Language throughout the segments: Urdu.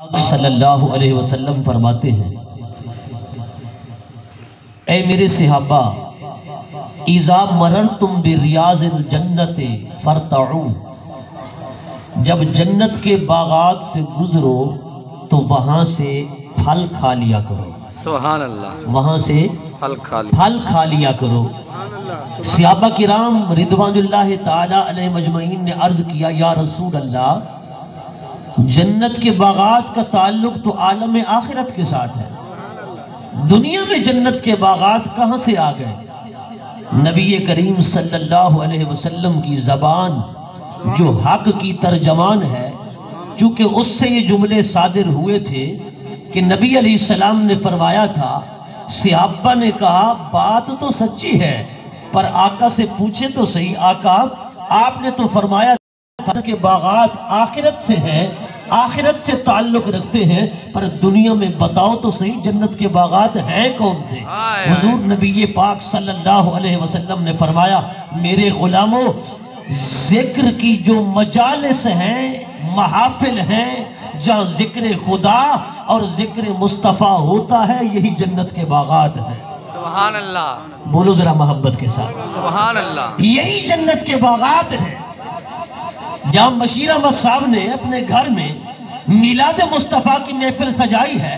صلی اللہ علیہ وسلم فرماتے ہیں، اے میرے صحابہ، اذا مررتم بریاض الجنت فرتعوا، جب جنت کے باغات سے گزرو تو وہاں سے پھل کھا لیا کرو۔ سبحان اللہ۔ وہاں سے پھل کھا لیا کرو۔ صحابہ کرام رضوان اللہ تعالی علیہ مجمعین نے عرض کیا، یا رسول اللہ، جنت کے باغات کا تعلق تو عالم آخرت کے ساتھ ہے، دنیا میں جنت کے باغات کہاں سے آ گئے؟ نبی کریم صلی اللہ علیہ وسلم کی زبان جو حق کی ترجمان ہے، چونکہ اس سے یہ جملے صادر ہوئے تھے کہ نبی علیہ السلام نے فرمایا تھا، صحابہ نے کہا بات تو سچی ہے پر آقا سے پوچھے تو صحیح، آقا آپ نے تو فرمایا کہ باغات آخرت سے ہیں، آخرت سے تعلق رکھتے ہیں، پر دنیا میں بتاؤ تو صحیح جنت کے باغات ہیں کون سے؟ حضور نبی پاک صلی اللہ علیہ وسلم نے فرمایا، میرے غلاموں، ذکر کی جو مجالس ہیں، محافل ہیں، جہاں ذکر خدا اور ذکر مصطفیٰ ہوتا ہے، یہی جنت کے باغات ہیں۔ سبحان اللہ۔ بولو ذرا محبت کے ساتھ، سبحان اللہ۔ یہی جنت کے باغات ہیں جہاں بشیر احمد صاحب نے اپنے گھر میں میلاد مصطفیٰ کی محفل سجائی ہے،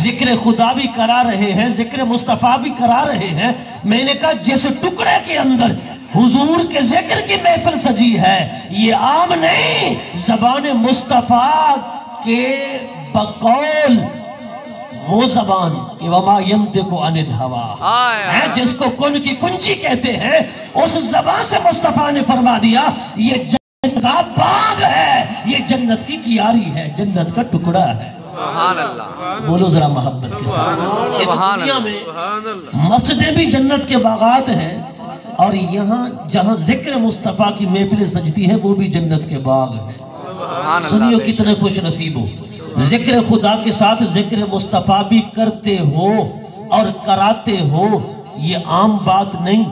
ذکر خدا بھی کرا رہے ہیں، ذکر مصطفیٰ بھی کرا رہے ہیں۔ میں نے کہا جس ٹکڑے کے اندر حضور کے ذکر کی محفل سجی ہے، یہ عام نہیں، زبان مصطفیٰ کے بقول وہ زبان کہ وما ينطق عن الهوى ہے، جس کو کن کی کنجی کہتے ہیں، اس زبان سے مصطفیٰ نے فرما دیا، یہ جنت کا باغ ہے، یہ جنت کی کیاری ہے، جنت کا ٹکڑا ہے۔ سبحان اللہ۔ بولو ذرا محبت کے ساتھ۔ اس سبحان دنیا اللہ۔ میں مسجدیں بھی جنت کے باغات ہیں، اور یہاں جہاں ذکر مصطفیٰ کی محفلیں سجتی ہیں وہ بھی جنت کے باغ ہیں۔ سبحان اللہ۔ سنیو کتنے خوش نصیب ہو، ذکر خدا کے ساتھ ذکر مصطفیٰ بھی کرتے ہو اور کراتے ہو، یہ عام بات نہیں،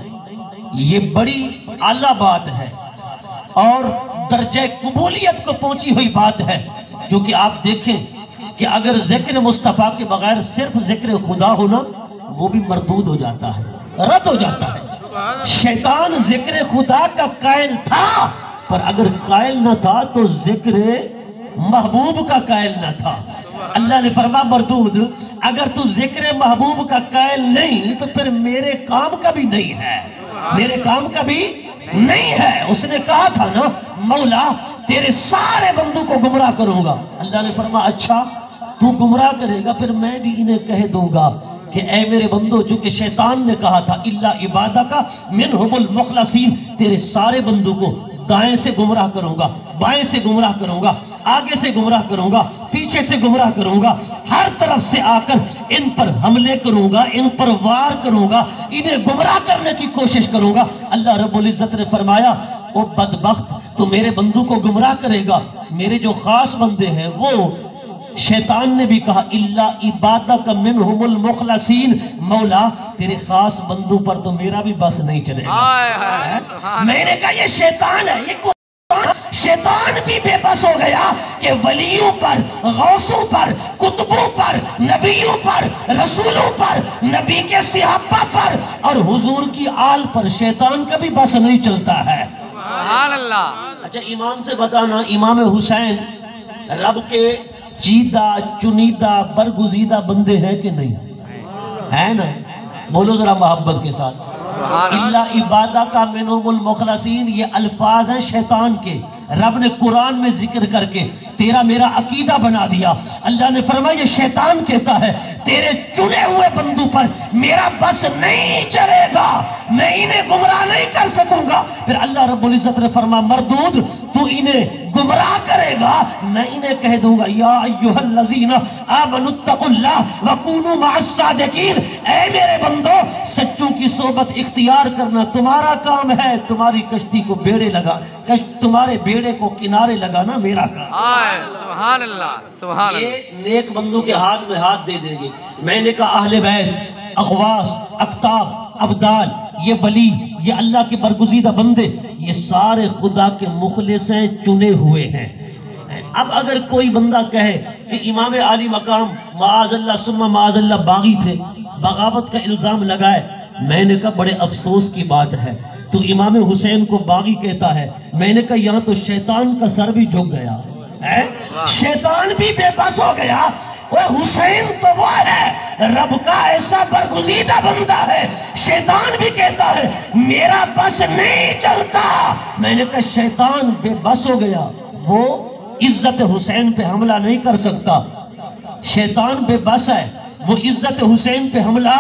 یہ بڑی اعلیٰ بات ہے اور درجہ قبولیت کو پہنچی ہوئی بات ہے، کیونکہ آپ دیکھیں کہ اگر ذکر مصطفیٰ کے بغیر صرف ذکر خدا ہونا وہ بھی مردود ہو جاتا ہے، رد ہو جاتا ہے۔ شیطان ذکر خدا کا قائل تھا، پر اگر قائل نہ تھا تو ذکر محبوب کا قائل نہ تھا۔ اللہ نے فرمایا مردود، اگر تو ذکر محبوب کا قائل نہیں تو پھر میرے کام کا بھی نہیں ہے، میرے کام کا بھی نہیں ہے۔ اس نے کہا تھا نا، مولا تیرے سارے بندوں کو گمراہ کروں گا۔ اللہ نے فرمایا اچھا تو گمراہ کرے گا، پھر میں بھی انہیں کہہ دوں گا کہ اے میرے بندو، چونکہ شیطان نے کہا تھا الا عبادک منہم المخلصین، تیرے سارے بندوں کو دائیں سے گمراہ کروں گا، بائیں سے گمراہ کروں گا، آگے سے گمراہ کروں گا، پیچھے سے گمراہ کروں گا، ہر طرف سے آ کر ان پر حملے کروں گا، ان پر وار کروں گا، انہیں گمراہ کرنے کی کوشش کروں گا۔ اللہ رب العزت نے فرمایا، او بدبخت، تو میرے بندوں کو گمراہ کرے گا، میرے جو خاص بندے ہیں وہ، شیطان نے بھی کہا الا عبادک منہم المخلصین، مولا تیرے خاص بندوں پر تو میرا بھی بس نہیں چلے گا۔ میں نے کہا یہ شیطان ہے، یہ شیطان بھی بے بس ہو گیا کہ ولیوں پر، غوثوں پر، قطبوں پر، نبیوں پر، رسولوں پر، نبی کے صحابہ پر اور حضور کی آل پر شیطان کا بھی بس نہیں چلتا ہے۔ سبحان اللہ۔ اچھا ایمان سے بتانا، امام حسین رب کے چیدہ چنیدہ برگزیدہ بندے ہیں کہ نہیں؟ ہے نا؟ بولو ذرا محبت کے ساتھ۔ اللہ عبادہ کا منہم المخلصین، یہ الفاظ ہیں شیطان کے، رب نے قرآن میں ذکر کر کے تیرا میرا عقیدہ بنا دیا۔ اللہ نے فرمایا یہ شیطان کہتا ہے تیرے چنے ہوئے بندوں پر میرا بس نہیں چلے گا، میں انہیں گمراہ نہیں کر سکوں گا۔ پھر اللہ رب العزت نے فرمایا مردود، تو انہیں گمراہ کرے گا، میں انہیں کہہ دوں گا یا ایھا الذین آمنوا اتقوا اللہ وکونوا مع الصادقین، اے میرے بندو سچوں کی صحبت اختیار کرنا تمہارا کام ہے، تمہاری کشتی کو بیڑے لگا، تمہارے بیڑے کو کنارے لگانا میرا کام۔ سبحان اللہ۔ سبحان اللہ۔ یہ نیک بندوں کے ہاتھ میں ہاتھ دے دیں گے۔ میں نے کہا اہل بیت، اغواث، اقطاب، ابدال، یہ ولی، یہ اللہ کے برگزیدہ بندے، یہ سارے خدا کے مخلص ہیں، چنے ہوئے ہیں۔ اب اگر کوئی بندہ کہے کہ امام عالی مقام معاذ اللہ ثم معاذ اللہ باغی تھے، بغاوت کا الزام لگائے، میں نے کہا بڑے افسوس کی بات ہے، تو امام حسین کو باغی کہتا ہے، میں نے کہا یہاں تو شیطان کا سر بھی جھک گیا ہے، شیطان بھی بے بس ہو گیا، وہ حسین تو وہ ہے رب کا ایسا برگزیدہ بندہ ہے، شیطان بھی کہتا ہے میرا بس نہیں چلتا، میں نے کہا شیطان بے بس ہو گیا، وہ عزت حسین پہ حملہ نہیں کر سکتا، شیطان بے بس ہے، وہ عزت حسین پہ حملہ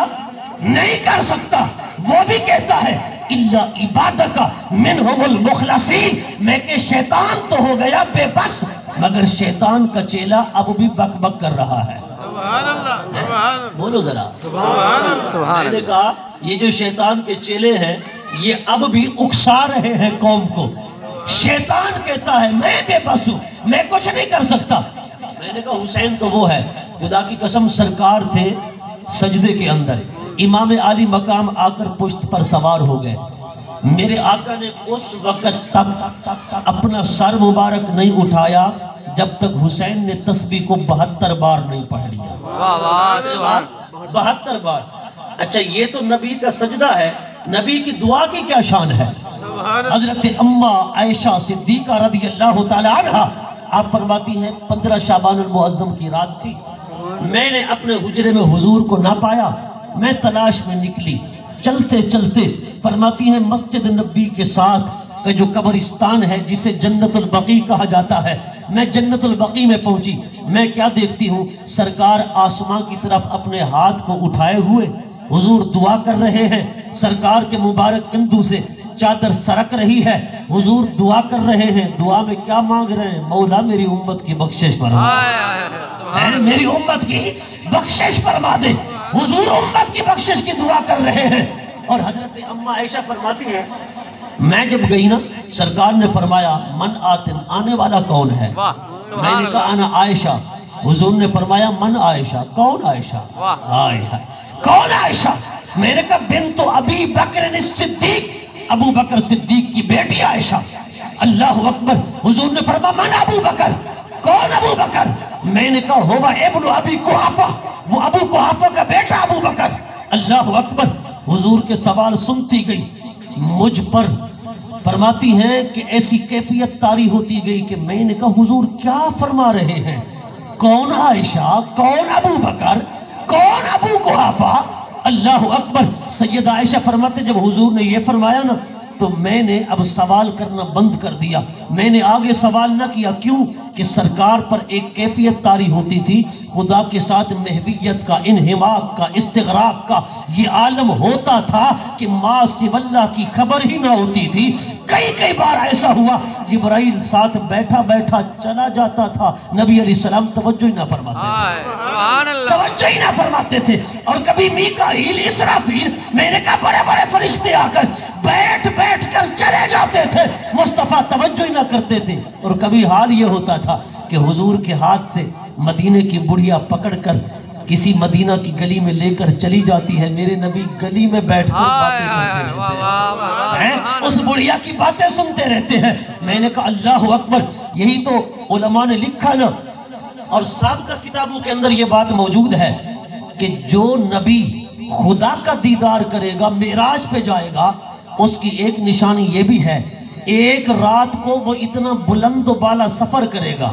نہیں کر سکتا، وہ بھی کہتا ہے اِلَّا عِبَادَكَ مِنْهُمُ الْمُخْلَصِينَ، میں کہ شیطان تو ہو گیا بے بس، مگر شیطان کا چیلا اب بھی بک بک کر رہا ہے، سبحان اللہ، سبحان اللہ، بولو ذرا، سبحان اللہ، سبحان میں نے اللہ، کہا یہ جو شیطان کے چیلے ہیں یہ اب بھی اکسا رہے ہیں قوم کو، شیطان کہتا ہے میں بے بس ہوں، میں کچھ نہیں کر سکتا، میں نے کہا حسین تو وہ ہے، خدا کی قسم سرکار تھے سجدے کے اندر، امام عالی مقام آ کر پشت پر سوار ہو گئے، میرے آقا نے اس وقت تک اپنا سر مبارک نہیں اٹھایا جب تک حسین نے تسبیح کو 72 بار نہیں پڑھ لیا، واہ واہ سبحان 72 بار، اچھا یہ تو نبی کا سجدہ ہے، نبی کی دعا کی کیا شان ہے؟ سبحان اللہ، حضرت اماں عائشہ صدیقہ رضی اللہ تعالی عنہ آپ فرماتی ہیں 15 شعبان المعظم کی رات تھی، میں نے اپنے حجرے میں حضور کو نہ پایا، میں تلاش میں نکلی، چلتے چلتے فرماتی ہیں مسجد نبی کے ساتھ کا جو قبرستان ہے جسے جنت البقیع کہا جاتا ہے، میں جنت البقیع میں پہنچی، میں کیا دیکھتی ہوں سرکار آسمان کی طرف اپنے ہاتھ کو اٹھائے ہوئے حضور دعا کر رہے ہیں، سرکار کے مبارک کندھوں سے چادر سرک رہی ہے، حضور دعا کر رہے ہیں، دعا میں کیا مانگ رہے ہیں؟ مولا میری امت کی بخشش فرما، میری امت کی بخشش فرما دے، حضور امت کی بخشش کی دعا کر رہے ہیں، اور حضرت اماں عائشہ فرماتی ہیں میں جب گئی نا سرکار نے فرمایا من آتن آنے والا کون ہے؟ واہ میں سبحان نے کہا اللہ، انا عائشہ، حضور نے فرمایا من عائشہ، کون عائشہ؟ واہ ہائے ہائے کون عائشہ؟ میں نے کہا بنت ابی بکر الصدیق، ابو بکر صدیق کی بیٹی عائشہ، اللہ اکبر، حضور نے فرمایا من ابو بکر، کون ابو بکر؟ میں نے کہا ہوا ابن ابی قحافہ، وہ ابو قحافہ کا بیٹا ابو بکر، اللہ اکبر، حضور کے سوال سنتی گئی، مجھ پر فرماتی ہیں کہ ایسی کیفیت طاری ہوتی گئی کہ میں نے کہا حضور کیا فرما رہے ہیں؟ کون عائشہ، کون ابو بکر، کون ابو قحافہ؟ اللہ اکبر، سیدہ عائشہ فرماتے جب حضور نے یہ فرمایا نا تو میں نے اب سوال کرنا بند کر دیا، میں نے آگے سوال نہ کیا، کیوں کہ سرکار پر ایک کیفیت طاری ہوتی تھی، خدا کے ساتھ محویت کا، انہماک کا، استغراق کا یہ عالم ہوتا تھا کہ ما سوی اللہ کی خبر ہی نہ ہوتی تھی، کئی بار ایسا ہوا جبرائیل ساتھ بیٹھا بیٹھا چلا جاتا تھا، نبی علیہ السلام توجہ ہی نہ فرماتے تھے، سبحان اللہ، توجہ ہی نہ فرماتے تھے، اور کبھی میکائیل، اسرافیل، میں نے کہا بڑے بڑے فرشتے آ کر بیٹھ کر چلے جاتے تھے، مصطفیٰ توجہ ہی نہ کرتے تھے، اور کبھی حال یہ ہوتا تھا کہ حضور کے ہاتھ سے مدینے کی بڑھیا پکڑ کر کسی مدینہ کی گلی میں لے کر چلی جاتی ہے، میرے نبی گلی میں بیٹھ کر باتیں کرتے رہتے ہیں، اس بڑھیا کی باتیں سنتے رہتے ہیں، میں نے کہا اللہ اکبر، یہی تو علماء نے لکھا نا، اور سابقہ کتابوں کے اندر یہ بات موجود ہے کہ جو نبی خدا کا دیدار کرے گا، معراج پہ جائے گا، اس کی ایک نشانی یہ بھی ہے، ایک رات کو وہ اتنا بلند و بالا سفر کرے گا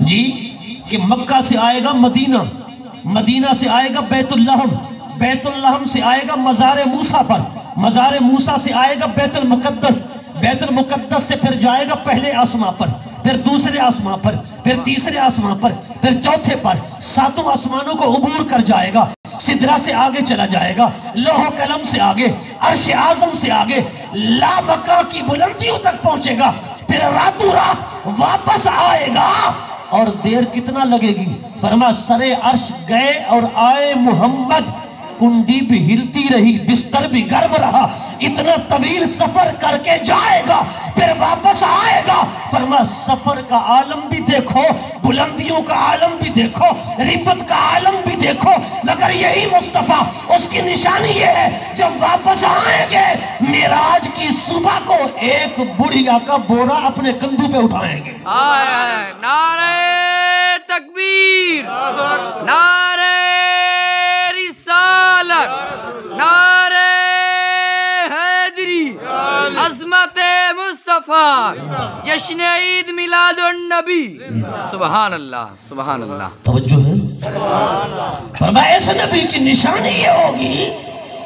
جی کہ مکہ سے آئے گا مدینہ، مدینہ سے آئے گا بیت اللحم، بیت اللحم سے آئے گا مزار موسیٰ پر، مزار موسیٰ سے آئے گا بیت المقدس، بیت المقدس سے پھر جائے گا پہلے آسمان پر، پھر دوسرے آسمان پر، پھر تیسرے آسمان پر، پھر چوتھے پر، ساتوں آسمانوں کو عبور کر جائے گا، سدرہ سے آگے چلا جائے گا، لوح و قلم سے آگے، عرش اعظم سے آگے، لامکاں کی بلندیوں تک پہنچے گا، پھر راتوں رات واپس آئے گا، اور دیر کتنا لگے گی؟ فرما سرے عرش گئے اور آئے محمد کنڈی بھی ہلتی رہی، بستر بھی گرم رہا، اتنا طویل سفر کر کے جائے گا پھر واپس آئے گا۔ فرمایا سفر کا عالم بھی دیکھو، بلندیوں کا عالم بھی دیکھو، رفت کا عالم بھی دیکھو، مگر یہی مصطفیٰ، اس کی نشانی یہ ہے جب واپس آئیں گے معراج کی صبح کو ایک بڑھیا کا بورا اپنے کندھوں پہ اٹھائیں گے۔ نعرہ تکبیر، نعرہ رسالت، نعرہ حیدری، عظمت مصطفیٰ، جشن عید میلاد النبی۔ سبحان اللہ، سبحان اللہ۔ توجہ ہے؟ فرمایا اس نبی کی نشانی یہ ہوگی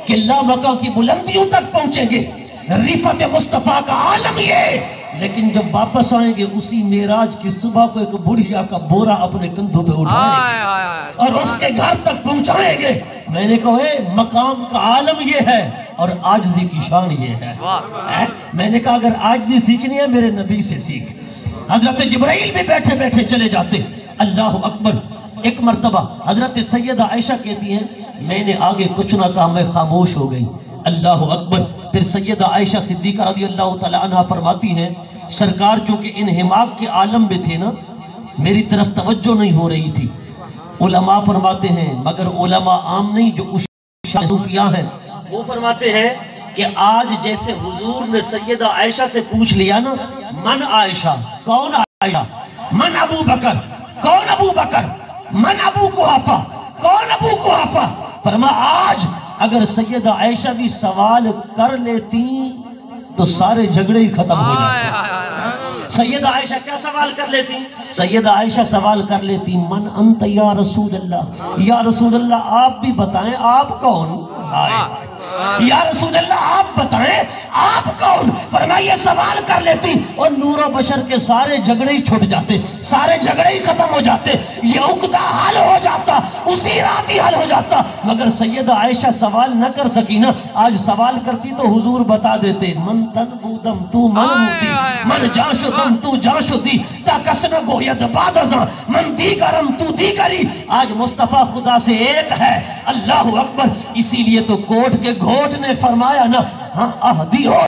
کہ لامکہ کی بلندیوں تک پہنچیں گے، رفت مصطفیٰ کا عالم یہ، لیکن جب واپس آئیں گے اسی معراج کی صبح کو ایک بڑھیا کا بورا اپنے کندھوں پہ اٹھائیں گے اور اس کے گھر تک پہنچائیں گے۔ میں نے کہا مقام کا عالم یہ ہے اور عاجزی کی شان یہ ہے۔ میں نے کہا اگر عاجزی سیکھنی ہے میرے نبی سے سیکھ۔ حضرت جبرائیل بھی بیٹھے بیٹھے چلے جاتے۔ اللہ اکبر۔ ایک مرتبہ حضرت سیدہ عائشہ کہتی ہیں میں نے آگے کچھ نہ کہا، میں خاموش ہو گئی۔ اللہ اکبر۔ پھر سیدہ عائشہ صدیقہ رضی اللہ تعالی عنہ فرماتی ہیں سرکار چونکہ انہماک کے عالم میں تھے نا، میری طرف توجہ نہیں ہو رہی تھی۔ علماء فرماتے ہیں، مگر علماء عام نہیں جو صوفیاء ہیں، وہ فرماتے ہیں کہ آج جیسے حضور نے سیدہ عائشہ سے پوچھ لیا نا من عائشہ، کون عائشہ، من ابو بکر، کون ابو بکر، من ابو قحافہ، کون ابو قحافہ، فرمایا آج اگر سیدہ عائشہ بھی سوال کر لیتی تو سارے جھگڑے ہی ختم ہو جاتے۔ سیدہ عائشہ کیا سوال کر لیتی؟ سیدہ عائشہ سوال کر لیتی من انت یا رسول اللہ، یا رسول اللہ آپ بھی بتائیں آپ کون آئے، یا رسول اللہ آپ بتائیں آپ کون، فرمایا سوال کر لیتی اور نور و بشر کے سارے جھگڑے ہی چھوٹ جاتے، سارے جھگڑے ہی ختم ہو جاتے، یہ عقدہ حل ہو جاتا، اسی رات ہی حل ہو جاتا۔ مگر سیدہ عائشہ سوال نہ کر سکی نا، آج سوال کرتی تو حضور بتا دیتے من تن بودم تو من موتی، من جاشو دم تو جاشو دی، تا کسن گو ید بعد ازاں من دیگرم تو دیگری۔ آج مصطفیٰ خدا سے ایک ہے۔ اللہ اکبر۔ اسی لیے تو کوٹ کے گھوٹ نے فرمایا نا ہاں اہدی ہو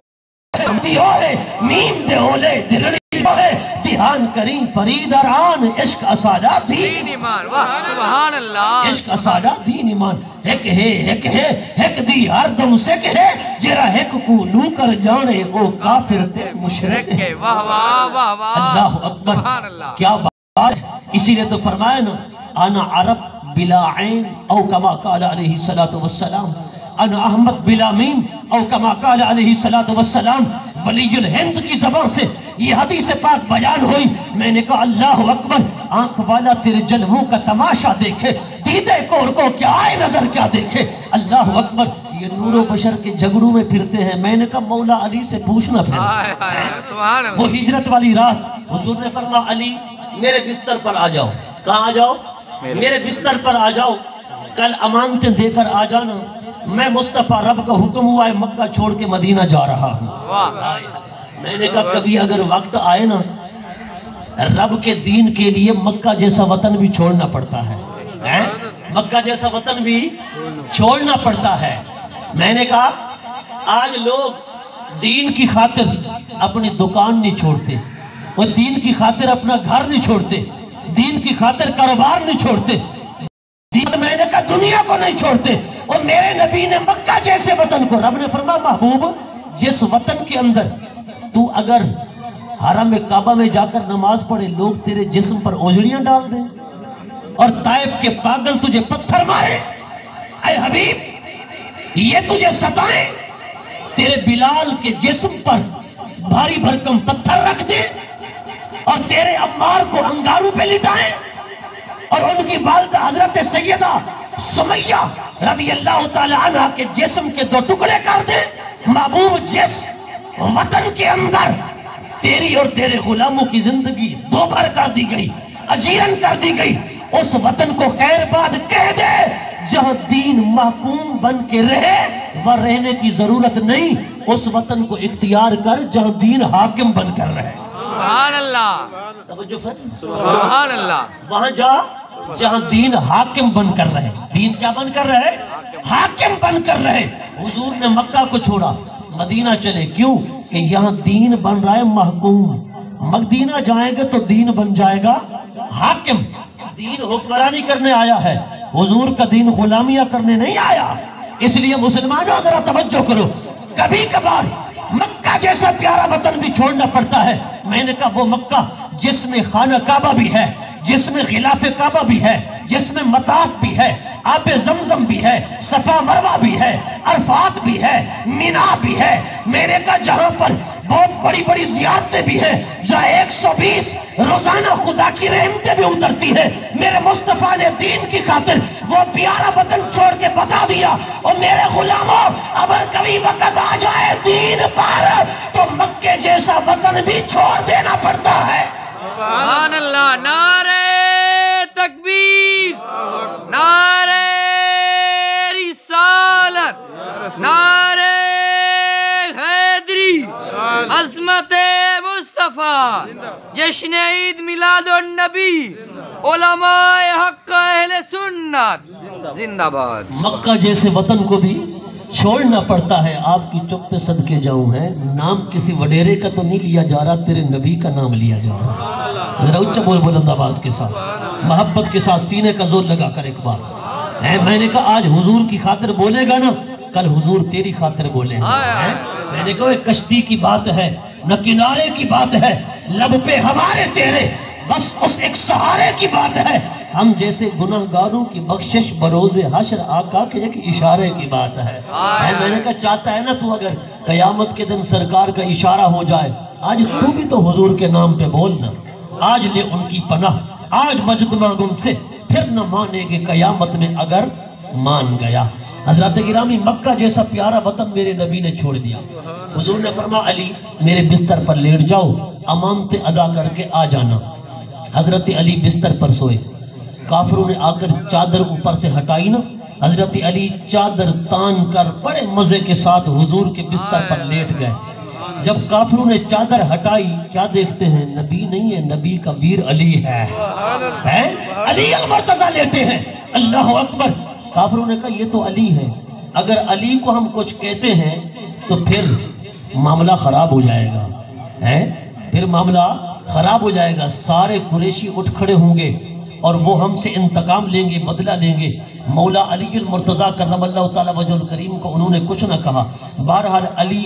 ہے میم دے اولے دلڑی ہے دیہان کریم فرید اران عشق اسادہ دین ایمان، واہ سبحان اللہ۔ عشق اسادہ دین ایمان، ایک دی ہر دم سکھ ہے جرا ایک کو نو کر جانے او کافر تے مشرک ہے۔ واہ واہ واہ واہ، اللہ اکبر، سبحان اللہ۔ کیا بات ہے۔ اسی لیے تو فرمایا نا انا عرب بلا عین او کما قال علیہ السلام، انا احمد بلا میم او کما قال علیہ السلام۔ ولی الہند کی زبان سے یہ حدیث پاک بیان ہوئی۔ میں نے کہا اللہ اکبر، آنکھ والا تیرے جلووں کا تماشا دیکھے، دیدے کور کو کیا آئے نظر کیا دیکھے۔ اللہ اکبر۔ یہ نور و بشر کے جھگڑوں میں پھرتے ہیں۔ میں نے کہا مولا علی سے پوچھنا پھر، سبحان اللہ۔ وہ ہجرت والی رات حضور نے فرمایا علی میرے بستر پر آ جاؤ۔ کہاں آ جاؤ؟ میرے بستر پر آ جاؤ، کل امانتیں دے کر آ جانا، میں مصطفیٰ رب کا حکم ہوا ہے مکہ چھوڑ کے مدینہ جا رہا ہوں۔ میں نے کہا کبھی اگر وقت آئے نا رب کے دین کے لیے مکہ جیسا وطن بھی چھوڑنا پڑتا ہے، مکہ جیسا وطن بھی چھوڑنا پڑتا ہے۔ میں نے کہا آج لوگ دین کی خاطر اپنی دکان نہیں چھوڑتے، وہ دین کی خاطر اپنا گھر نہیں چھوڑتے، دین کی خاطر کاروبار نہیں چھوڑتے، میں نے کہا دنیا کو نہیں چھوڑتے۔ اور میرے نبی نے مکہ جیسے وطن کو، رب نے فرمایا محبوب جس وطن کے اندر تو اگر حرم کعبہ میں جا کر نماز پڑھے لوگ تیرے جسم پر اوجڑیاں ڈال دیں اور طائف کے پاگل تجھے پتھر مارے، اے حبیب یہ تجھے ستائیں، تیرے بلال کے جسم پر بھاری بھرکم پتھر رکھ دیں اور تیرے عمار کو انگاروں پہ لٹائیں اور ان کی والدہ حضرت سیدہ سمیہ رضی اللہ تعالی عنہ کے جسم کے 2 ٹکڑے کر دیں۔ محبوب جس وطن کے اندر تیری اور تیرے غلاموں کی زندگی 2 بھر کر دی گئی، اجیرن کر دی گئی، اس وطن کو خیر باد کہہ دے جہاں دین محکوم بن کے رہے وہ رہنے کی ضرورت نہیں، اس وطن کو اختیار کر جہاں دین حاکم بن کر رہے۔ سبحان اللہ، توجہ فرمائیں، سبحان اللہ۔ وہاں جا جہاں دین حاکم بن کر رہے، دین کیا بن کر رہے؟ حاکم بن کر رہے۔ حضور نے مکہ کو چھوڑا، مدینہ چلے، کیوں؟ کہ یہاں دین بن رہا ہے محکوم، مدینہ جائیں گے تو دین بن جائے گا حاکم۔ دین حکمرانی کرنے آیا ہے، حضور کا دین غلامیاں کرنے نہیں آیا۔ اس لیے مسلمانوں ذرا توجہ کرو، کبھی کبھار مکہ جیسا پیارا وطن بھی چھوڑنا پڑتا ہے۔ میں نے کہا وہ مکہ جس میں خانہ کعبہ بھی ہے، جس میں غلاف کعبہ بھی ہے، جس میں مطاف بھی ہے، آب زمزم بھی ہے، صفا مروہ بھی ہے، عرفات بھی ہے، مینا بھی ہے، میں نے کہا جہاں پر بہت بڑی بڑی زیارتیں بھی ہیں، جہاں 120 روزانہ خدا کی رحمتیں بھی اترتی ہیں، میرے مصطفیٰ نے دین کی خاطر وہ پیارا وطن چھوڑ کے بتا دیا، اور میرے غلاموں اگر کبھی وقت آ جائے دین پر تو مکے جیسا وطن بھی چھوڑ دینا پڑتا ہے۔ سبحان اللہ، نعرہ تکبیر، نعرہ رسالت، نعرہ حیدری، عظمت مصطفیٰ، جشن عید میلاد النبی، علماء حق اہل سنت زندہ باد۔ مکہ جیسے وطن کو بھی چھوڑنا پڑتا ہے۔ آپ کی چپ پہ صدقے جاؤں ہے، نام کسی وڈیرے کا تو نہیں لیا جا رہا، تیرے نبی کا نام لیا جا رہا۔ ذرا اچھا بول بلند آواز کے ساتھ، محبت کے ساتھ سینے کا زور لگا کر ایک بار۔ میں نے کہا آج حضور کی خاطر بولے گا نا، کل حضور تیری خاطر بولے گا۔ میں نے کہا ایک کشتی کی بات ہے، نہ کنارے کی بات ہے، لب پہ ہمارے تیرے بس اس ایک سہارے کی بات ہے، ہم جیسے گناہگاروں کی بخشش بروز حشر آقا کے ایک اشارے کی بات ہے۔ میں نے کہا چاہتا ہے نا تو اگر قیامت کے دن سرکار کا اشارہ ہو جائے، آج تو بھی تو حضور کے نام پہ بولنا، آج لے ان کی پناہ، آج مجد مانگ ان سے، پھر نہ مانے گے قیامت میں اگر مان گیا۔ حضرات گرامی، مکہ جیسا پیارا وطن میرے نبی نے چھوڑ دیا۔ حضور نے فرمایا علی میرے بستر پر لیٹ جاؤ، امانتیں ادا کر کے آ جانا۔ حضرت علی بستر پر سوئے، کافروں نے آ کر چادر اوپر سے ہٹائی نا، حضرت علی چادر تان کر بڑے مزے کے ساتھ حضور کے بستر پر لیٹ گئے۔ جب کافروں نے چادر ہٹائی، کیا دیکھتے ہیں؟ نبی نہیں ہے، نبی کا ویر علی ہے۔ علی المرتضیٰ لیٹے ہیں، اللہ اکبر۔ کافروں نے کہا یہ تو علی ہے، اگر علی کو ہم کچھ کہتے ہیں تو پھر معاملہ خراب ہو جائے گا، پھر معاملہ خراب ہو جائے گا، سارے قریشی اٹھ کھڑے ہوں گے اور وہ ہم سے انتقام لیں گے، بدلہ لیں گے۔ مولا علی المرتضیٰ کرم اللہ تعالیٰ وجہ الکریم کو انہوں نے کچھ نہ کہا، بہرحال علی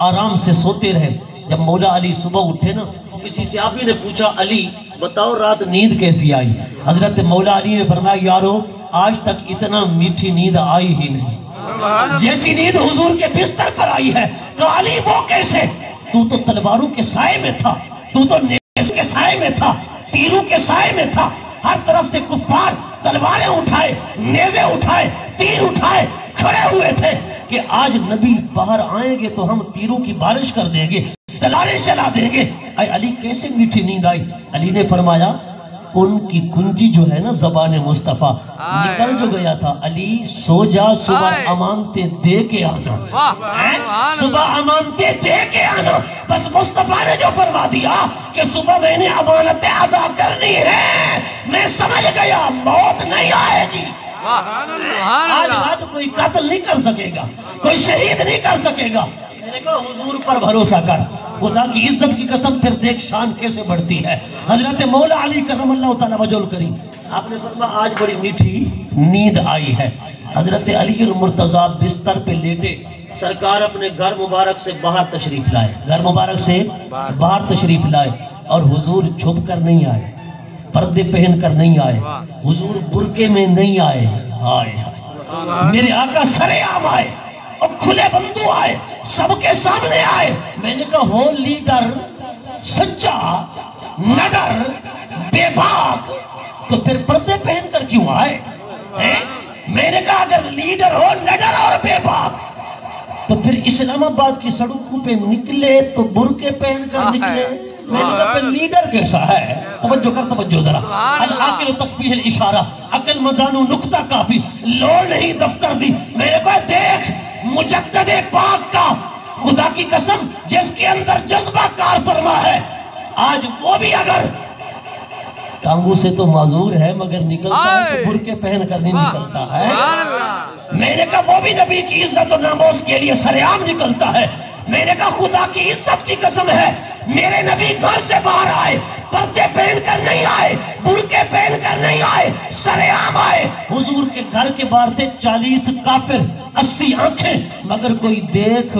آرام سے سوتے رہے۔ جب مولا علی صبح اٹھے نا، کسی صحابی نے پوچھا علی بتاؤ رات نیند کیسی آئی؟ حضرت مولا علی نے فرمایا یارو آج تک اتنا میٹھی نیند آئی ہی نہیں جیسی نیند حضور کے بستر پر آئی ہے۔ کہا علی وہ کیسے؟ تو تلواروں کے سائے میں تھا، تو نیزوں کے سائے میں تھا، تیروں کے سائے میں تھا، ہر طرف سے کفار تلواریں اٹھائے، نیزے اٹھائے، تیر اٹھائے کھڑے ہوئے تھے کہ آج نبی باہر آئیں گے تو ہم تیروں کی بارش کر دیں گے، تلواریں چلا دیں گے۔ اے علی کیسے میٹھی نیند آئی؟ علی نے فرمایا کن کی کنجی جو ہے نا زبان مصطفیٰ نکل جو گیا تھا، علی سو جا صبح امانتیں دے کے آنا، صبح امانتیں دے کے آنا۔ بس مصطفیٰ نے جو فرما دیا کہ صبح میں نے امانتیں ادا کرنی ہے، میں سمجھ گیا موت نہیں آئے گی۔ آج رات کوئی قتل نہیں کر سکے گا، کوئی شہید نہیں کر سکے گا۔ میں نے کہا حضور پر بھروسہ کر، خدا کی عزت کی قسم، پھر دیکھ شان کیسے بڑھتی ہے۔ حضرت مولا علی کرم اللہ تعالیٰ وجہ الکریم، آپ نے فرمایا آج بڑی میٹھی نیند آئی ہے۔ حضرت علی المرتضیٰ بستر پہ لیٹے، سرکار اپنے گھر مبارک سے باہر تشریف لائے، گھر مبارک سے باہر تشریف لائے، اور حضور چھپ کر نہیں آئے، پردے پہن کر نہیں آئے، حضور برقعے میں نہیں آئے، میرے آقا سرے عام آئے اور کھلے بندو آئے، سب کے سامنے آئے۔ میں نے کہا ہو لیڈر سچا نڈر بے باک تو پھر پردے پہن کر کیوں آئے؟ میں نے کہا اگر لیڈر ہو نڈر اور بے باک تو پھر اسلام آباد کی سڑکوں پہ نکلے تو برقعے پہن کر نکلے۔ میں نے کہا پھر لیڈر کیسا ہے؟ توجہ کر، توجہ ذرا۔ العاقل تکفیہ الاشارہ، عقل مدانو نکتہ کافی، لوڑ نہیں دفتر دی۔ میں نے کہا دیکھ مجدد پاک کا، خدا کی قسم جس کے اندر جذبہ کار فرما ہے، آج وہ بھی اگر ٹانگوں سے تو معذور ہے مگر نکلتا ہے تو برقع پہن کر نہیں نکلتا ہے. سبحان اللہ. میں نے کہا وہ بھی نبی کی عزت و ناموس کے لیے سرعام نکلتا ہے. میں نے کہا خدا کی عزت کی قسم ہے میرے نبی گھر سے باہر آئے پردے پہن کر نہیں آئے, برقع پہن کر نہیں آئے, سرعام آئے. حضور کے گھر کے باہر تھے 40 کافر, 80 آنکھیں, مگر کوئی دیکھ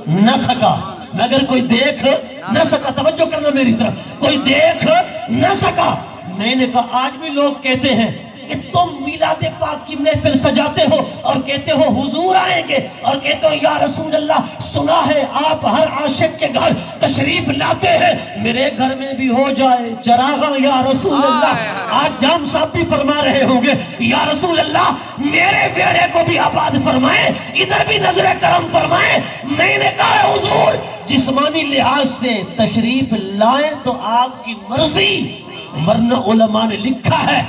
نہ سکا, مگر کوئی دیکھ نہ سکا. توجہ کرنا میری طرف, کوئی دیکھ نہ سکا. میں نے کہا آج بھی لوگ کہتے ہیں کہ تم میلاد پاک کی محفل سجاتے ہو اور کہتے ہو حضور آئیں گے اور کہتے ہو یا رسول اللہ سنا ہے آپ ہر عاشق کے گھر تشریف لاتے ہیں, میرے گھر میں بھی ہو جائے چراغاں یا رسول اللہ. آج جام صاحب بھی فرما رہے ہوں گے یا رسول اللہ میرے بیڑے کو بھی آباد فرمائیں, ادھر بھی نظر کرم فرمائیں. میں نے کہا حضور جسمانی لحاظ سے تشریف لائیں تو آپ کی مرضی, ورنہ علماء نے لکھا ہے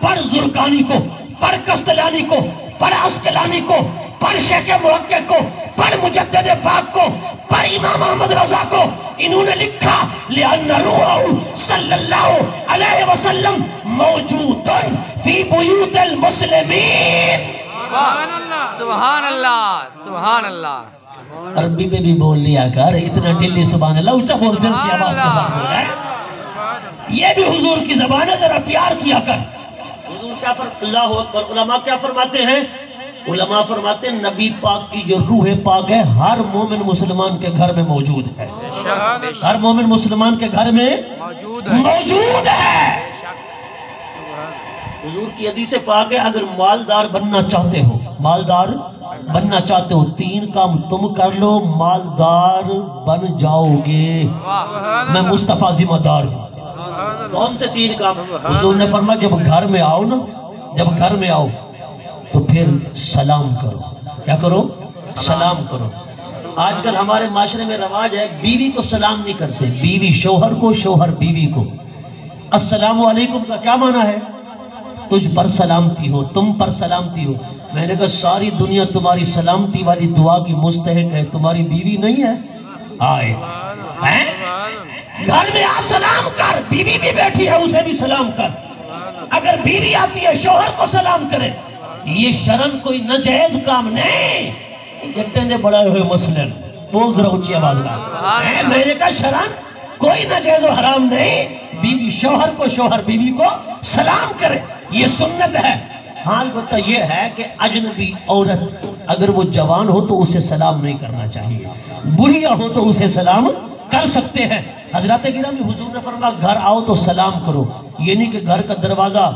پڑھ زرقانی کو, پڑھ کستلانی کو, پڑھ عسقلانی کو, پڑھ شیخ محقق کو, پڑھ مجدد پاک کو, پڑھ امام احمد رضا کو. انہوں نے لکھا لِأَنَّ رُوحَهُ صلی اللہ علیہ وسلم موجود فی بیوت المسلمین. سبحان اللہ. سبحان اللہ. عربی میں بھی بول لیا کر, اتنا ڈلی سبحان اللہ اونچا بول دل کی آواز کے ساتھ بول رہا ہے. یہ بھی حضور کی زبان ہے, ذرا پیار کیا کر. حضور کیا اللہ اکبر. علماء کیا فرماتے ہیں؟ علماء فرماتے ہیں نبی پاک کی جو روح پاک ہے ہر مومن مسلمان کے گھر میں موجود ہے. ہر مومن مسلمان کے گھر میں موجود ہے. حضور کی حدیث پاک ہے اگر مالدار بننا چاہتے ہو, مالدار بننا چاہتے ہو, 3 کام تم کر لو مالدار بن جاؤ گے. میں مصطفیٰ ذمہ دار ہوں. کون سے 3 کام؟ حضور نے فرمایا جب گھر میں آؤ نا, جب گھر میں آؤ تو پھر سلام کرو. کیا کرو؟ سلام کرو. آج کل ہمارے معاشرے میں رواج ہے بیوی کو سلام نہیں کرتے, بیوی شوہر کو, شوہر بیوی کو. السلام علیکم کا کیا معنی ہے؟ تجھ پر سلامتی ہو, تم پر سلامتی ہو. میں نے کہا ساری دنیا تمہاری سلامتی والی دعا کی مستحق ہے, تمہاری بیوی نہیں ہے؟ آئے گھر میں آ سلام کر, بیوی بھی بیٹھی ہے اسے بھی سلام کر. اگر بیوی آتی ہے شوہر کو سلام کرے. یہ شرم کوئی ناجائز کام نہیں. جٹیں دے بڑا ہوئے مسلم بول ذرا اونچی آواز میں. میں نے کہا شرم کوئی ناجائز و حرام نہیں, بیوی شوہر کو, شوہر بیوی کو سلام کرے, یہ سنت ہے. حال بتا یہ ہے کہ اجنبی عورت اگر وہ جوان ہو تو اسے سلام نہیں کرنا چاہیے, بڑھیا ہو تو اسے سلام کر سکتے ہیں. حضرات گرامی حضور نے فرمایا گھر آؤ تو سلام کرو. یہ نہیں کہ گھر کا دروازہ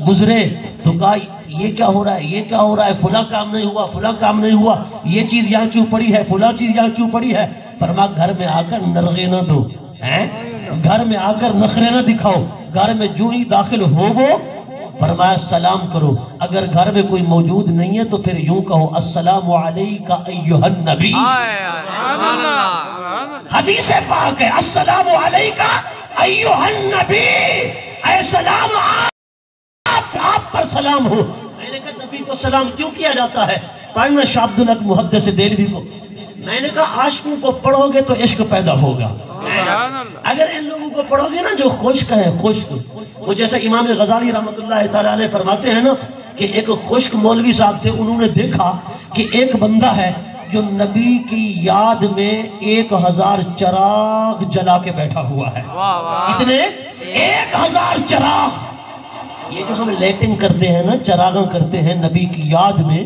گزرے تو کہا یہ کیا ہو رہا ہے, یہ کیا ہو رہا ہے, فلاں کام نہیں ہوا, فلاں کام نہیں ہوا, یہ چیز یہاں کیوں پڑی ہے, فلاں چیز یہاں کیوں پڑی ہے. فرمایا گھر میں آ کر نرغے نہ دو, گھر میں آ کر نخرے نہ دکھاؤ. گھر میں جو ہی داخل ہو وہ فرمایا سلام کرو. اگر گھر میں کوئی موجود نہیں ہے تو پھر یوں کہو السلام علیکہ ایہا النبی. حدیث پاک ہے السلام علیکہ ایہا النبی, اے سلام آپ پر سلام ہو. میں نے کہا نبی کو سلام کیوں کیا جاتا ہے؟ پڑھنا شاہ عبدالحق محدث دہلوی کو. میں نے کہا عاشقوں کو پڑھو گے تو عشق پیدا ہوگا. اگر ان لوگوں کو پڑھو گے نا جو خشک ہیں, خشک, وہ جیسے امام غزالی رحمت اللہ تعالیٰ علیہ فرماتے ہیں نا کہ ایک خشک مولوی صاحب تھے, انہوں نے دیکھا کہ ایک بندہ ہے جو نبی کی یاد میں 1000 چراغ جلا کے بیٹھا ہوا ہے. اتنے 1000 چراغ. یہ جو ہم لیٹنگ کرتے ہیں نا, چراغاں کرتے ہیں نبی کی یاد میں,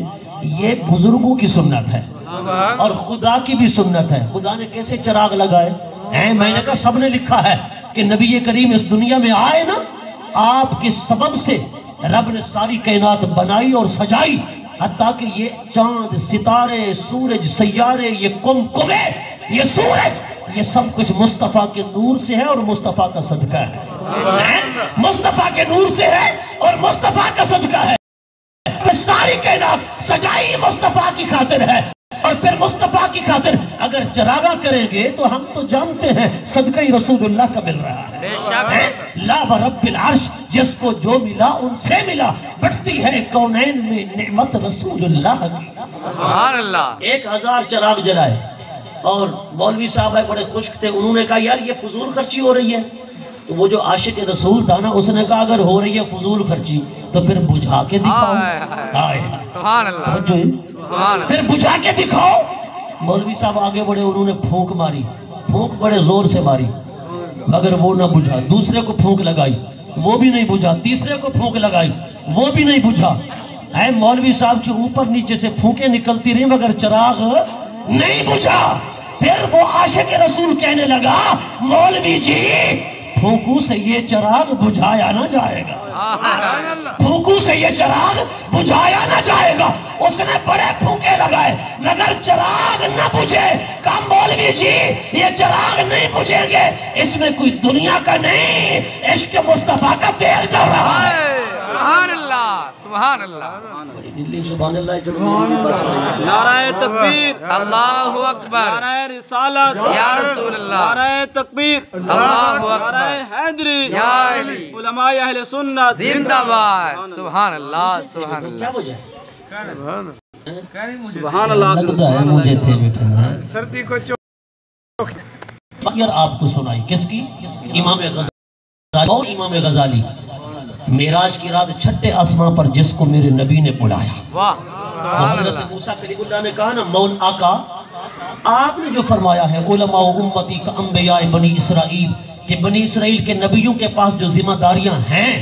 یہ بزرگوں کی سنت ہے اور خدا کی بھی سنت ہے. خدا نے کیسے چراغ لگائے ہیں؟ میں نے کہا سب نے لکھا ہے کہ نبی کریم اس دنیا میں آئے نا, آپ کے سبب سے رب نے ساری کائنات بنائی اور سجائی, حتیٰ کہ یہ چاند, ستارے, سورج, سیارے, یہ کمکمے, یہ سورج, یہ سب کچھ مصطفیٰ کے نور سے ہے اور مصطفیٰ کا صدقہ ہے. مصطفیٰ کے نور سے ہے اور مصطفیٰ کا صدقہ ہے. ساری کائنات سجائی مصطفیٰ کی خاطر ہے, اور پھر مصطفیٰ کی خاطر اگر چراغاں کریں گے تو ہم تو جانتے ہیں صدقہ رسول اللہ کا مل رہا ہے. لا ورب العرش, جس کو جو ملا ان سے ملا, بڑھتی ہے کونین میں نعمت رسول اللہ کی. سبحان اللہ. 1000 چراغ جلائے اور مولوی صاحب بڑے خشک تھے, انہوں نے کہا یار یہ فضول خرچی ہو رہی ہے, تو وہ جو عاشق رسول تھا نا، اس نے کہا اگر ہو رہی ہے فضول خرچی تو پھر بجھا کے دکھاؤ۔ ہائے سبحان اللہ سبحان اللہ پھر بجھا کے دکھاؤ۔ مولوی صاحب آگے بڑھے، انہوں نے پھونک ماری، پھونک بڑے زور سے ماری، مگر وہ نہ بجھا۔ دوسرے کو پھونک لگائی، وہ بھی نہیں بجھا۔ تیسرے کو پھونک لگائی، وہ بھی نہیں بجھا۔ اے مولوی صاحب کے اوپر نیچے سے پھونکیں نکلتی رہی مگر چراغ نہیں بجھا۔ پھر وہ عاشق رسول کہنے لگا مولوی جی پھونکوں سے یہ چراغ بجھایا نہ جائے گا، پھونکوں سے یہ چراغ بجھایا نہ جائے گا۔ اس نے بڑے پھونکے لگائے مگر چراغ نہ بجھے۔ کہا مولوی جی یہ چراغ نہیں بجھیں گے، اس میں کوئی دنیا کا نہیں، عشق مصطفیٰ کا تیل چل رہا ہے۔ سبحان اللہ سبحان اللہ دلی سبحان اللہ۔ نعرہ تکبیر، اللہ اکبر، نعرہ رسالت، یا رسول اللہ، نعرہ تکبیر، اللہ اکبر، نعرہ حیدری، یا علی، علماء اہل سنت زندہ باد۔ سبحان اللہ سبحان اللہ کیا وجہ ہے؟ سبحان اللہ۔ لگتا ہے مجھے تھے بیٹھے ہیں۔ سردی کو اگر آپ کو سنائی کس کی؟ امام غزالی اور امام غزالی معراج کی رات چھٹے آسمان پر جس کو میرے نبی نے بلایا، واہ سبحان حضرت اللہ موسیٰ کلیم اللہ نے کہا نا مول آقا آپ نے جو فرمایا ہے علماء امتی کا انبیاء بنی اسرائیل کہ بنی اسرائیل کے نبیوں کے پاس جو ذمہ داریاں ہیں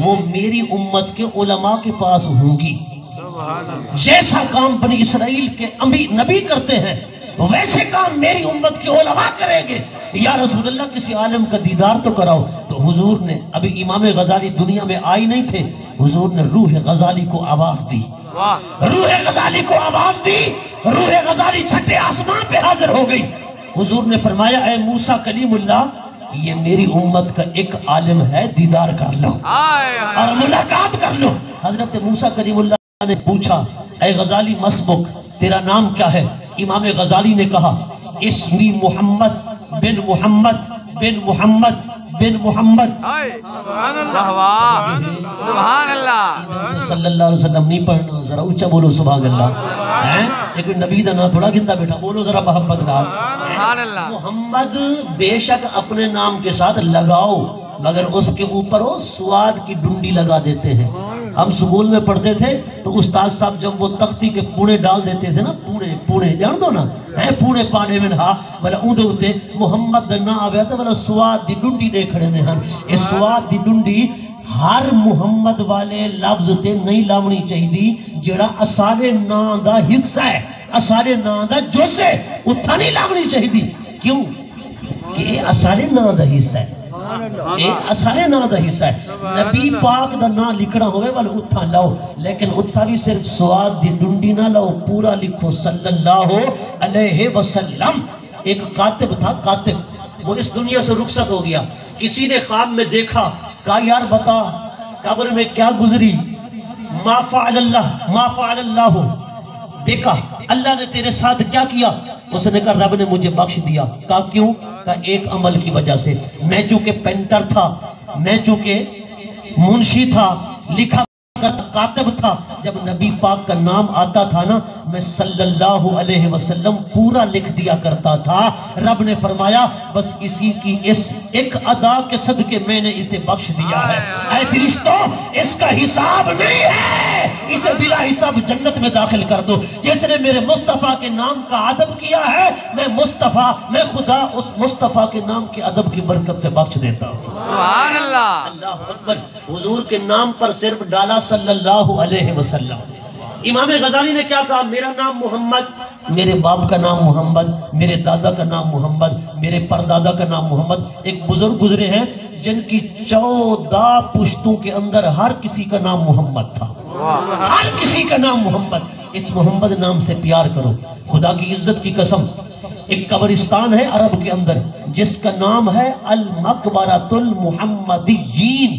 وہ میری امت کے علماء کے پاس ہوں گی۔ جیسا کام بنی اسرائیل کے نبی کرتے ہیں ویسے کام میری امت کے علماء کریں گے۔ یا رسول اللہ کسی عالم کا دیدار تو کراؤ۔ تو حضور نے، ابھی امام غزالی دنیا میں آئی نہیں تھے، حضور نے روح غزالی کو آواز دی، روح غزالی کو آواز دی، روح غزالی چھٹے آسمان پہ حاضر ہو گئی۔ حضور نے فرمایا اے موسیٰ کلیم اللہ یہ میری امت کا ایک عالم ہے، دیدار کر لو اور ملاقات کر لو۔ حضرت موسیٰ کلیم اللہ نے پوچھا اے غزالی مسبک تیرا نام کیا ہے؟ امام غزالی نے کہا اسمی محمد بن محمد بن محمد بن محمد۔ سبحان اللہ صلی اللہ علیہ وسلم نہیں پڑھنا، ذرا اونچا بولو سبحان اللہ۔ ایک نبی دا نام تھوڑا گندا بیٹھا، بولو ذرا محبت نام سبحان اللہ۔ محمد بے شک اپنے نام کے ساتھ لگاؤ مگر اس کے اوپر وہ سواد کی ڈنڈی لگا دیتے ہیں۔ ہم سکول میں پڑھتے تھے تو استاد صاحب جب وہ تختی کے پوڑے ڈال دیتے تھے نا، پوڑے جان دو نا، پوڑے پانے میں نہا بلا اندھے ہوتے محمد نہ آویا تھا بلا سواد دی ڈنڈی دے کھڑے نے ہن۔ اس سواد دی ڈنڈی ہر محمد والے لفظ تے نہیں لاؤنی چاہیے جڑا اسارے ناں دا حصہ ہے، اسارے ناں دا جز ہے، اتھا نہیں لاؤنی چاہیے۔ کیوں کہ اسارے ناں دا حصہ ہے، ایک اسارے ناں دا حصہ ہے۔ نبی پاک دا ناں لکھنا ہوئے والے اتھا لاؤ، لیکن اتھا بھی صرف سواد دی ڈنڈی نہ لاؤ، پورا لکھو صلی اللہ علیہ وسلم۔ ایک کاتب تھا، کاتب، وہ اس دنیا سے رخصت ہو گیا۔ کسی نے خواب میں دیکھا، کہا یار بتا قبر میں کیا گزری؟ ما فعل اللہ، دیکھا اللہ نے تیرے ساتھ کیا کیا؟ اس نے کہا رب نے مجھے بخش دیا۔ کہا کیوں؟ کہا ایک عمل کی وجہ سے، میں چونکہ پینٹر تھا، میں چونکہ منشی تھا، لکھا کاتب تھا، جب نبی پاک کا نام آتا تھا نا میں صلی اللہ علیہ وسلم پورا لکھ دیا کرتا تھا۔ رب نے فرمایا بس اسی کی اس ایک ادا کے صدقے میں نے اسے بخش دیا ہے۔ اے فرشتوں اس کا حساب نہیں ہے، اسے بلا حساب جنت میں داخل کر دو۔ جس نے میرے مصطفیٰ کے نام کا ادب کیا ہے میں مصطفیٰ، میں خدا اس مصطفیٰ کے نام کے ادب کی برکت سے بخش دیتا ہوں۔ سبحان اللہ اللہ اکبر۔ حضور کے نام پر صرف ڈالا صلی اللہ علیہ وسلم۔ امام غزالی نے کیا کہا؟ میرا نام محمد، میرے باپ کا نام محمد، میرے دادا کا نام محمد، میرے پردادا کا نام محمد۔ ایک بزرگ گزرے ہیں جن کی 14 پشتوں کے اندر ہر کسی کا نام محمد تھا، ہر کسی کا نام محمد۔ اس محمد نام سے پیار کرو، خدا کی عزت کی قسم۔ ایک قبرستان ہے عرب کے اندر جس کا نام ہے المقبرۃ المحمدیین۔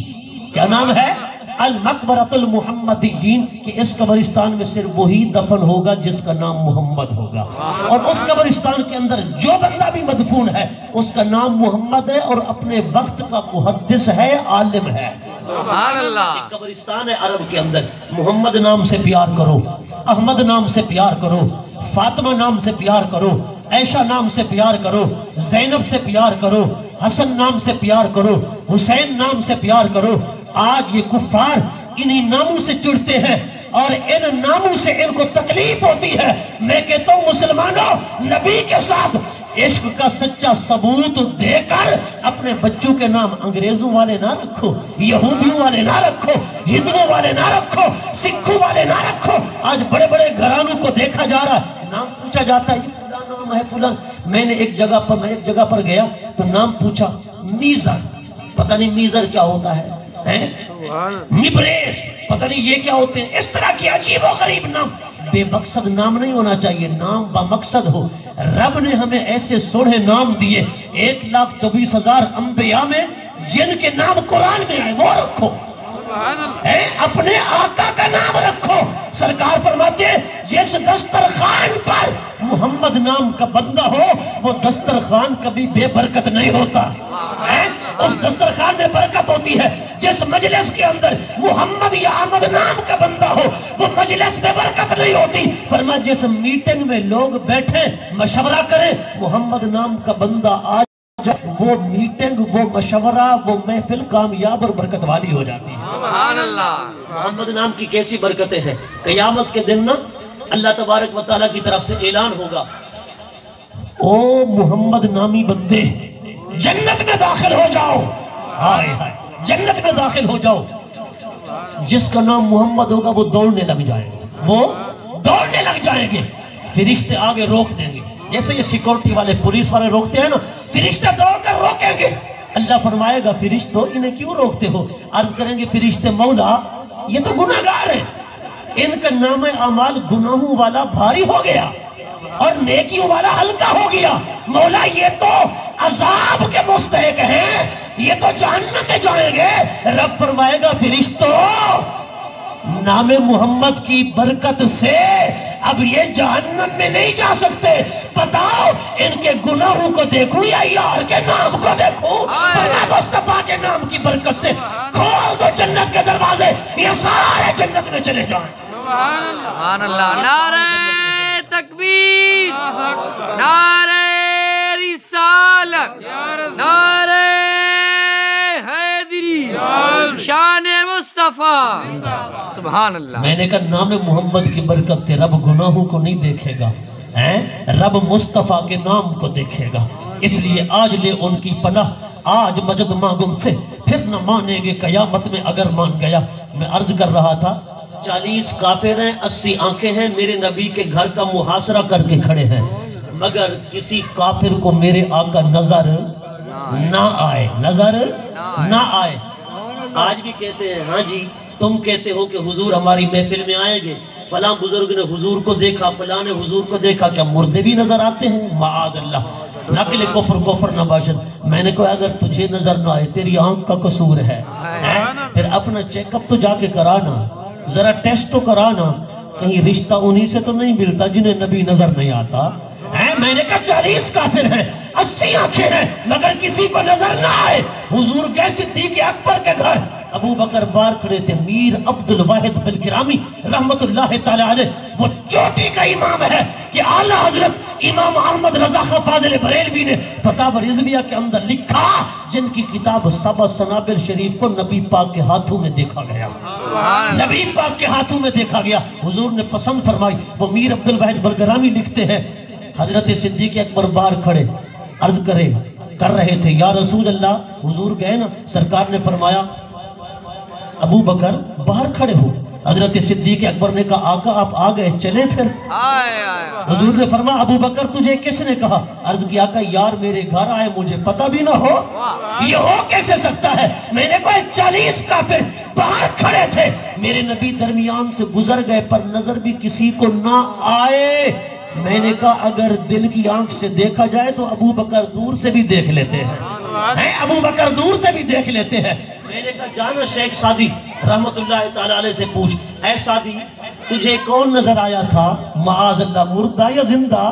کیا نام ہے؟ المقبرۃ المحمدیین، کہ اس قبرستان میں صرف وہی دفن ہوگا جس کا نام محمد ہوگا، اور اس قبرستان کے اندر جو بندہ بھی مدفون ہے اس کا نام محمد ہے اور اپنے وقت کا محدث ہے، عالم ہے۔ سبحان اللہ۔ ایک قبرستان ہے عرب کے اندر، محمد نام سے پیار کرو، احمد نام سے پیار کرو، فاطمہ نام سے پیار کرو، عائشہ نام سے پیار کرو، زینب سے پیار کرو، حسن نام سے پیار کرو، حسین نام سے پیار کرو۔ آج یہ کفار انہی ناموں سے چڑھتے ہیں اور ان ناموں سے ان کو تکلیف ہوتی ہے۔ میں کہتا ہوں مسلمانوں، نبی کے ساتھ عشق کا سچا ثبوت دے کر اپنے بچوں کے نام انگریزوں والے نہ رکھو، یہودیوں والے نہ رکھو، ہندوؤں والے نہ رکھو، سکھوں والے نہ رکھو۔ آج بڑے بڑے گھرانوں کو دیکھا جا رہا ہے، نام پوچھا جاتا ہے یہ فلاں نام ہے فلاں۔ میں ایک جگہ پر گیا تو نام پوچھا میزر، پتہ نہیں میزر کیا ہوتا ہے، نبریز پتہ نہیں یہ کیا ہوتے ہیں۔ اس طرح کی عجیب و غریب نام، بے مقصد نام نہیں ہونا چاہیے، نام با مقصد ہو۔ رب نے ہمیں ایسے سوڑے نام دیے، 1,24,000 انبیاء میں جن کے نام قرآن میں آئے وہ رکھو، اپنے آقا کا نام رکھو۔ سرکار فرماتے ہیں جس دسترخوان پر محمد نام کا بندہ ہو وہ دسترخوان کبھی بے برکت نہیں ہوتا، اس دسترخوان میں برکت ہوتی ہے۔ جس مجلس کے اندر محمد یا احمد نام کا بندہ ہو وہ مجلس میں برکت نہیں ہوتی۔ فرمایا جس میٹنگ میں لوگ بیٹھے مشورہ کریں محمد نام کا بندہ آ جب وہ میٹنگ، وہ مشورہ، وہ محفل کامیاب اور برکت والی ہو جاتی ہے۔ سبحان اللہ۔ محمد نام کی کیسی برکتیں ہیں۔ قیامت کے دن نا اللہ تبارک و تعالیٰ کی طرف سے اعلان ہوگا، او محمد نامی بندے جنت میں داخل ہو جاؤ، ہائے ہائے جنت میں داخل ہو جاؤ۔ جس کا نام محمد ہوگا وہ دوڑنے لگ جائیں گے، وہ دوڑنے لگ جائیں گے، فرشتے آگے روک دیں گے، جیسے یہ سیکورٹی والے پولیس والے روکتے ہیں نا، فرشتے دوڑ کر روکیں گے۔ اللہ فرمائے گا فرشتوں انہیں کیوں روکتے ہو؟ عرض کریں گے فرشتے مولا یہ تو گناہگار ہیں، ان کا نام اعمال گناہوں والا بھاری ہو گیا اور نیکیوں والا ہلکا ہو گیا، مولا یہ تو عذاب کے مستحق ہیں، یہ تو جہنم میں جائیں گے۔ رب فرمائے گا فرشتوں نام محمد کی برکت سے اب یہ جہنم میں نہیں جا سکتے، بتاؤ ان کے گناہوں کو دیکھوں یا یار کے نام کو دیکھوں؟ فرمایا مصطفیٰ کے نام کی برکت سے کھول دو جنت کے دروازے، یہ سارے جنت میں چلے جائیں۔ سبحان اللہ۔ نعرہ تکبیر، نعرہ رسالت، نعرہ حیدری، شان مصطفیٰ۔ سبحان اللہ۔ میں نے کہا نام محمد کی برکت سے رب گناہوں کو نہیں دیکھے گا، رب مصطفیٰ کے نام کو دیکھے گا، اس لیے آج لے ان کی پناہ، آج مجد مانگ ان سے، پھر نہ مانیں گے قیامت میں اگر مان گیا۔ میں عرض کر رہا تھا 40 کافر ہیں، 80 آنکھیں ہیں، میرے نبی کے گھر کا محاصرہ کر کے کھڑے ہیں، مگر کسی کافر کو میرے آقا نظر نہ آئے، نظر نہ آئے۔ آج بھی کہتے ہیں ہاں جی تم کہتے ہو کہ حضور ہماری محفل میں آئیں گے، فلاں بزرگ نے حضور کو دیکھا، فلاں نے حضور کو دیکھا، کیا مردے بھی نظر آتے ہیں؟ معاذ اللہ، نقل کفر نہ باشد۔ میں نے کہا اگر تجھے نظر نہ آئے تیری آنکھ کا قصور ہے، پھر اپنا چیک اپ تو جا کے کرانا، ذرا ٹیسٹ تو کرانا، کہیں رشتہ انہی سے تو نہیں ملتا جنہیں نبی نظر نہیں آتا۔ میں نے کہا 40 کافر ہیں، 80 آنکھیں ہیں، مگر کسی کو نظر نہ آئے۔ حضور کے صدیق اکبر کے گھر ابو بکر بار کھڑے تھے، میر عبد الواحد بالگرامی رحمت اللہ تعالی علیہ، وہ چوٹی کا امام ہے کہ اعلیٰ حضرت امام احمد رضا خان فاضل بریلوی نے فتاوی رضویہ کے اندر لکھا، جن کی کتاب سبع سنابل شریف کو نبی پاک کے ہاتھوں میں دیکھا گیا، نبی پاک کے ہاتھوں میں دیکھا گیا، حضور نے پسند فرمائی۔ وہ میر عبد الواحد بالگرامی لکھتے ہیں حضرت صدیق اکبر باہر کھڑے عرض کر رہے تھے یا رسول اللہ، حضور گئے نا، سرکار نے فرمایا ابو بکر باہر کھڑے ہو۔ حضرت صدیق اکبر نے کہا آقا آپ آ گئے چلیں پھر؟ حضور نے فرمایا ابو بکر تجھے کس نے کہا؟ عرض کیا آقا یار میرے گھر آئے مجھے پتہ بھی نہ ہو، یہ ہو کیسے سکتا ہے؟ میں نے کہا 40 کافر باہر کھڑے تھے، میرے نبی درمیان سے گزر گئے پر نظر بھی کسی کو نہ آئے۔ میں نے کہا اگر دل کی آنکھ سے دیکھا جائے تو ابو بکر دور سے بھی دیکھ لیتے ہیں، ابو بکر دور سے بھی دیکھ لیتے ہیں۔ میں نے کہا جانا شیخ سعدی رحمت اللہ تعالی علیہ سے پوچھ، اے سعدی تجھے کون نظر آیا تھا؟ معاذ اللہ مردہ یا زندہ؟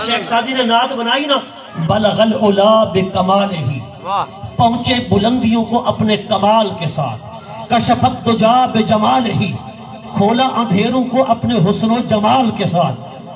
شیخ سعدی نے نعت بنائی نا، بلغ العلا بکمالہ، پہنچے بلندیوں کو اپنے کمال کے ساتھ، کشفت الدجا بجمالہ، کھولا اندھیروں کو اپنے حسن و جمال کے ساتھ،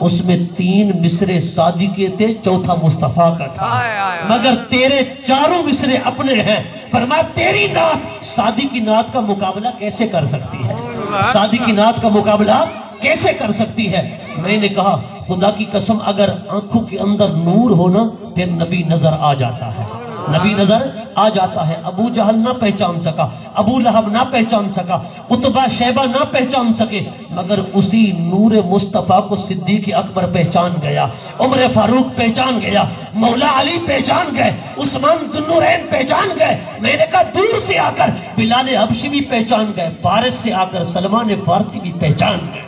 اس میں 3 مصرے سعدی کے تھے، چوتھا مصطفیٰ کا تھا، مگر تیرے 4 مصرے اپنے ہیں۔ فرمایا تیری نعت سعدی کی نعت کا مقابلہ کیسے کر سکتی ہے؟ سعدی کی نعت کا مقابلہ کیسے کر سکتی ہے؟ میں نے کہا خدا کی قسم اگر آنکھوں کے اندر نور ہونا پھر نبی نظر آ جاتا ہے، نبی نظر آ جاتا ہے۔ ابو جہل نہ پہچان سکا، ابو لہب نہ پہچان سکا، عتبہ شیبہ نہ پہچان سکے، مگر اسی نور مصطفیٰ کو صدیق اکبر پہچان گیا، عمر فاروق پہچان گیا، مولا علی پہچان گئے، عثمان ذو النورین پہچان گئے۔ میں نے کہا دور سے آ کر بلال حبشی بھی پہچان گئے، فارس سے آ کر سلمان فارسی بھی پہچان گئے،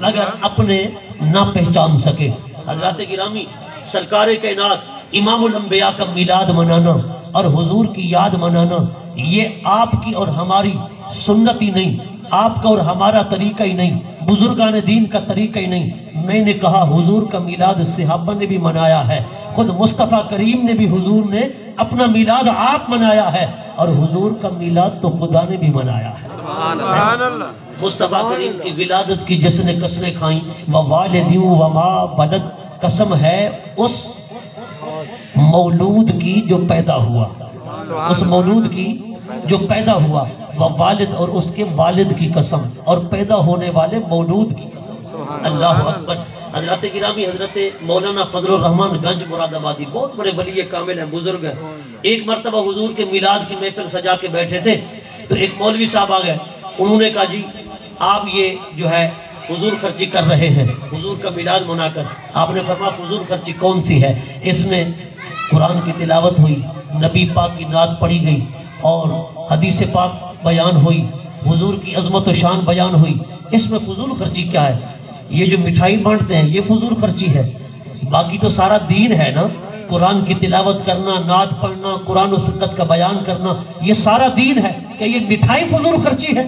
مگر اپنے نہ پہچان سکے۔ حضرات گرامی، سرکار کائنات امام الانبیاء کا میلاد منانا اور حضور کی یاد منانا یہ آپ کی اور ہماری سنت ہی نہیں، آپ کا اور ہمارا طریقہ ہی نہیں، بزرگان دین کا طریقہ ہی نہیں۔ میں نے کہا حضور کا میلاد صحابہ نے بھی منایا ہے، خود مصطفیٰ کریم نے بھی، حضور نے اپنا میلاد آپ منایا ہے، اور حضور کا میلاد تو خدا نے بھی منایا ہے۔ سبحان اللہ۔ مصطفیٰ کریم کی ولادت کی جس نے قسمیں کھائیں، ووالدیوں وما ولد، قسم ہے اس مولود کی جو پیدا ہوا، اس مولود کی جو پیدا ہوا، والد اور اس کے والد کی قسم، اور پیدا ہونے والے مولود کی قسم۔ اللہ اکبر۔ حضرات گرامی، حضرت مولانا فضل الرحمن گنج مراد آبادی بہت بڑے ولی کامل ہیں، بزرگ ہیں۔ ایک مرتبہ حضور کے میلاد کی محفل سجا کے بیٹھے تھے تو ایک مولوی صاحب آ گئے، انہوں نے کہا جی آپ یہ جو ہے فضول خرچی کر رہے ہیں حضور کا میلاد منا کر۔ آپ نے فرمایا فضول خرچی کون سی ہے؟ اس میں قرآن کی تلاوت ہوئی، نبی پاک کی نعت پڑھی گئی، اور حدیث پاک بیان ہوئی، حضور کی عظمت و شان بیان ہوئی، اس میں فضول خرچی کیا ہے؟ یہ جو مٹھائی بانٹتے ہیں یہ فضول خرچی ہے، باقی تو سارا دین ہے نا، قرآن کی تلاوت کرنا، نعت پڑھنا، قرآن و سنت کا بیان کرنا، یہ سارا دین ہے، کہ یہ مٹھائی فضول خرچی ہے؟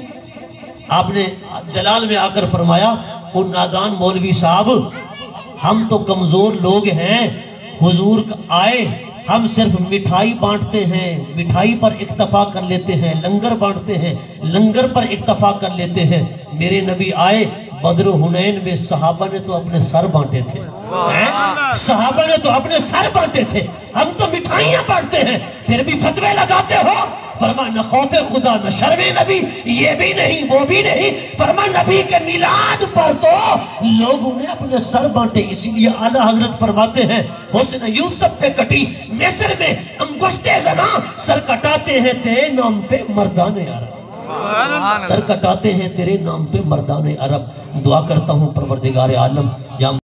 آپ نے جلال میں آ کر فرمایا وہ نادان مولوی صاحب، ہم تو کمزور لوگ ہیں، حضور آئے ہم صرف مٹھائی بانٹتے ہیں، مٹھائی پر اکتفا کر لیتے ہیں، لنگر بانٹتے ہیں، لنگر پر اکتفا کر لیتے ہیں۔ میرے نبی آئے بدر و حنین میں صحابہ نے تو اپنے سر بانٹے تھے، صحابہ نے تو اپنے سر بانٹے تھے، ہم تو مٹھائیاں بانٹتے ہیں، پھر بھی فتوے لگاتے ہو۔ فرمایا نہ خوف خدا نہ شرم نبی، یہ بھی نہیں وہ بھی نہیں۔ فرمایا نبی کے میلاد پر تو لوگوں نے اپنے سر بانٹے، اسی لیے اعلیٰ حضرت فرماتے ہیں حسن یوسف پہ کٹی مصر میں انگشت زنا، سر کٹاتے ہیں تیرے نام پہ مردان عرب، سر کٹاتے ہیں تیرے نام پہ مردان عرب۔ دعا کرتا ہوں پروردگار عالم یا